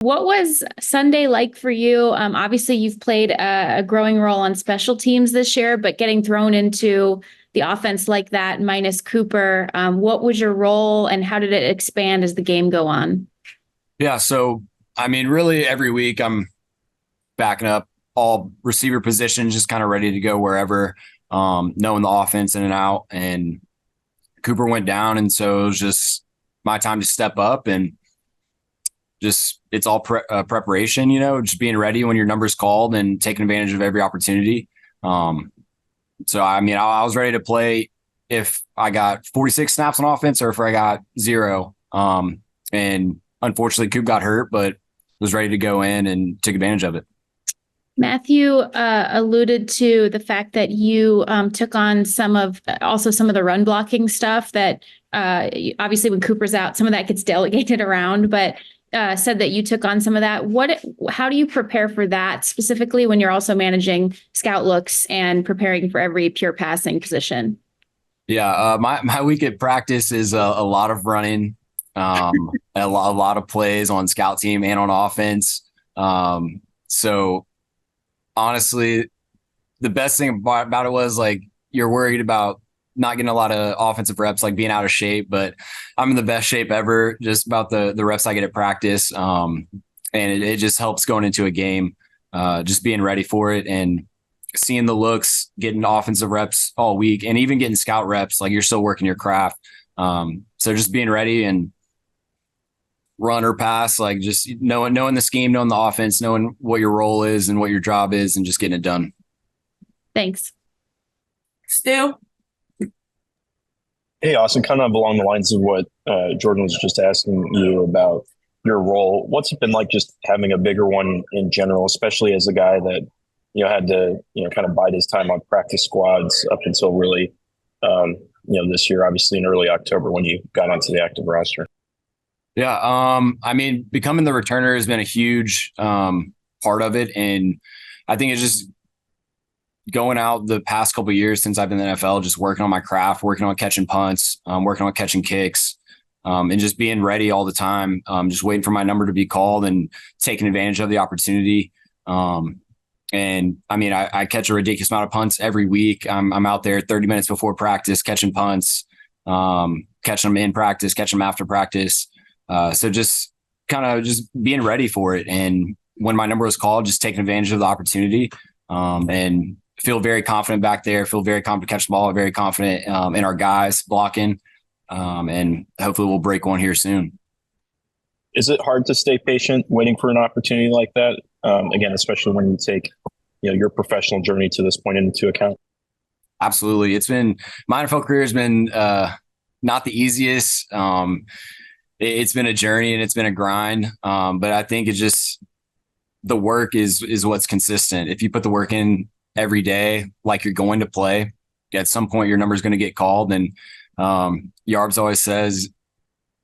What was Sunday like for you? Obviously, you've played a growing role on special teams this year, but getting thrown into the offense like that, minus Cooper, what was your role and how did it expand as the game go on? Yeah, so I mean, really every week I'm backing up all receiver positions, just kind of ready to go wherever, knowing the offense in and out. And Cooper went down, and so it was just my time to step up and just it's all preparation, just being ready when your number's called and taking advantage of every opportunity. Um, so I mean, I was ready to play if I got 46 snaps on offense or if I got zero. And unfortunately, Coop got hurt, but was ready to go in and take advantage of it. Matthew alluded to the fact that you took on some of the run blocking stuff that obviously when Cooper's out, some of that gets delegated around, but said that you took on some of that. How do you prepare for that specifically when you're also managing scout looks and preparing for every pure passing position? Yeah, my week at practice is a lot of running, a lot of plays on scout team and on offense. So honestly, the best thing about it was like you're worried about not getting a lot of offensive reps, like being out of shape, but I'm in the best shape ever just about the reps I get at practice. And it just helps going into a game, just being ready for it and seeing the looks, getting offensive reps all week and even getting scout reps, like you're still working your craft. So just being ready and run or pass, like just knowing the scheme, knowing the offense, knowing what your role is and what your job is and just getting it done. Thanks. Stu? Hey, Austin, kind of along the lines of what Jordan was just asking you about your role. What's it been like just having a bigger one in general, especially as a guy that, had to, kind of bide his time on practice squads up until really, this year, obviously in early October when you got onto the active roster? Yeah. I mean, becoming the returner has been a huge part of it. And I think it's just going out the past couple of years since I've been in the NFL, just working on my craft, working on catching punts, working on catching kicks, and just being ready all the time, just waiting for my number to be called and taking advantage of the opportunity. And I mean, I catch a ridiculous amount of punts every week. I'm out there 30 minutes before practice, catching punts, catching them in practice, catching them after practice. So just kind of just being ready for it. And when my number was called, just taking advantage of the opportunity, and feel very confident back there, feel very confident to catch the ball, very confident in our guys blocking, and hopefully we'll break one here soon. Is it hard to stay patient waiting for an opportunity like that? Again, especially when you take, your professional journey to this point into account? Absolutely. My NFL career has been not the easiest. It's been a journey and it's been a grind. But I think it's just the work is what's consistent. If you put the work in every day, like you're going to play, at some point your number is going to get called. And Yarbs always says,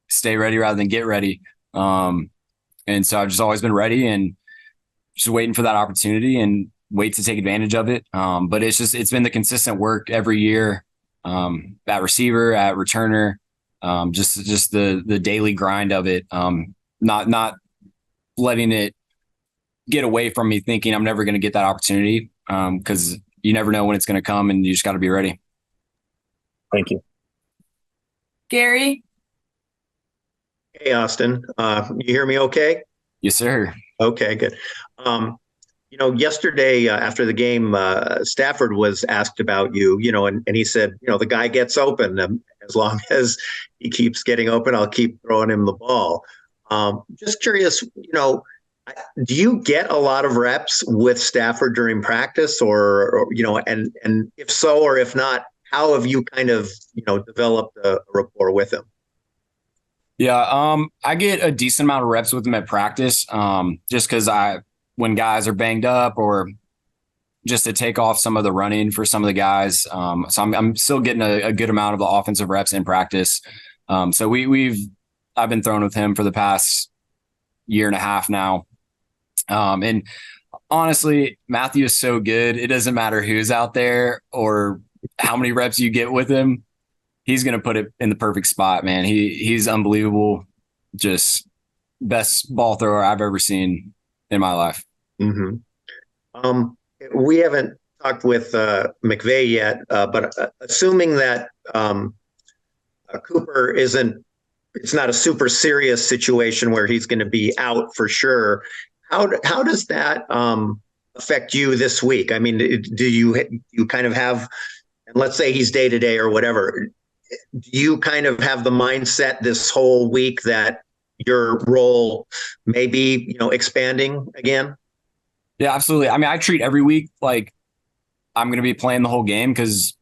stay ready rather than get ready. And so I've just always been ready and just waiting for that opportunity and wait to take advantage of it. But it's been the consistent work every year, at receiver, at returner, just the daily grind of it. Not letting it get away from me thinking I'm never going to get that opportunity. Cause you never know when it's going to come and you just got to be ready. Thank you. Gary? Hey, Austin. You hear me okay? Yes, sir. Okay, good. Yesterday after the game, Stafford was asked about you, and he said, the guy gets open. As long as he keeps getting open, I'll keep throwing him the ball. Just curious, do you get a lot of reps with Stafford during practice or and if so, or if not, how have you kind of, developed a rapport with him? Yeah, I get a decent amount of reps with him at practice, just because when guys are banged up or just to take off some of the running for some of the guys. So I'm still getting a good amount of the offensive reps in practice. So I've been throwing with him for the past year and a half now. And honestly, Matthew is so good. It doesn't matter who's out there or how many reps you get with him. He's going to put it in the perfect spot, man. He's unbelievable. Just best ball thrower I've ever seen in my life. Mm-hmm. We haven't talked with McVay yet, but assuming that Cooper it's not a super serious situation where he's going to be out for sure. How does that affect you this week? I mean, do you kind of have, and let's say he's day to day or whatever, do you kind of have the mindset this whole week that your role may be, expanding again? Yeah, absolutely. I mean, I treat every week like I'm going to be playing the whole game because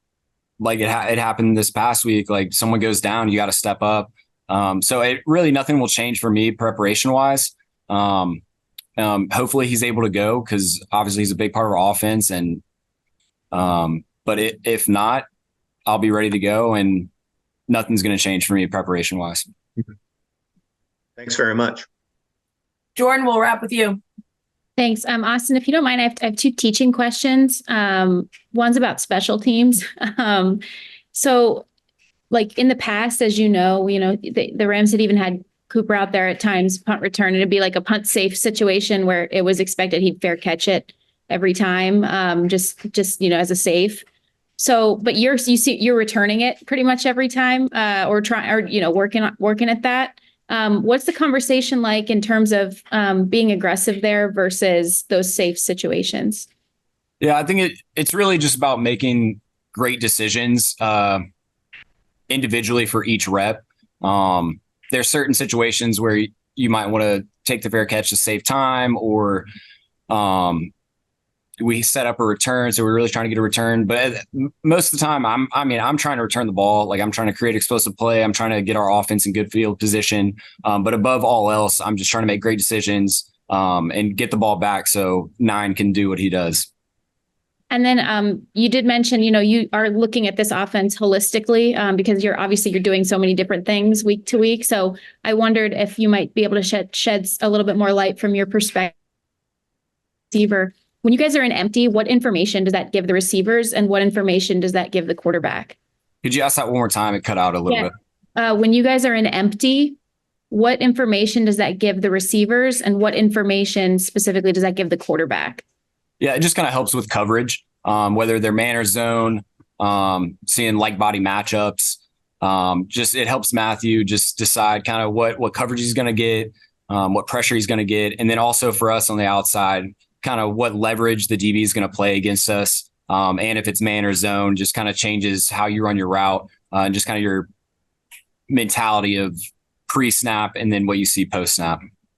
like it happened this past week. Like someone goes down, you got to step up. So it really nothing will change for me preparation wise. Hopefully he's able to go because obviously he's a big part of our offense. And but if not, I'll be ready to go and nothing's going to change for me preparation wise. Thanks very much. Jordan, we'll wrap with you. Thanks. Austin, if you don't mind, I have two teaching questions. One's about special teams. So like in the past, as you know, the Rams had even had Cooper out there at times, punt return, and it'd be like a punt safe situation where it was expected he'd fair catch it every time, just as a safe. So, but you're returning it pretty much every time, working at that. What's the conversation like in terms of being aggressive there versus those safe situations? Yeah, I think it's really just about making great decisions individually for each rep. There's certain situations where you might want to take the fair catch to save time, or we set up a return, so we're really trying to get a return. But most of the time, I'm trying to return the ball. Like I'm trying to create explosive play. I'm trying to get our offense in good field position. But above all else, I'm just trying to make great decisions and get the ball back so 9 can do what he does. And then you did mention, you are looking at this offense holistically because you're doing so many different things week to week. So I wondered if you might be able to shed a little bit more light from your perspective. Receiver, when you guys are in empty, what information does that give the receivers, and what information does that give the quarterback? Could you ask that one more time? It cut out a little bit. When you guys are in empty, what information does that give the receivers, and what information specifically does that give the quarterback? Yeah, it just kind of helps with coverage, whether they're man or zone, seeing like body matchups. It helps Matthew just decide kind of what coverage he's going to get, what pressure he's going to get. And then also for us on the outside, kind of what leverage the DB is going to play against us. And if it's man or zone, just kind of changes how you run your route and just kind of your mentality of pre-snap and then what you see post-snap.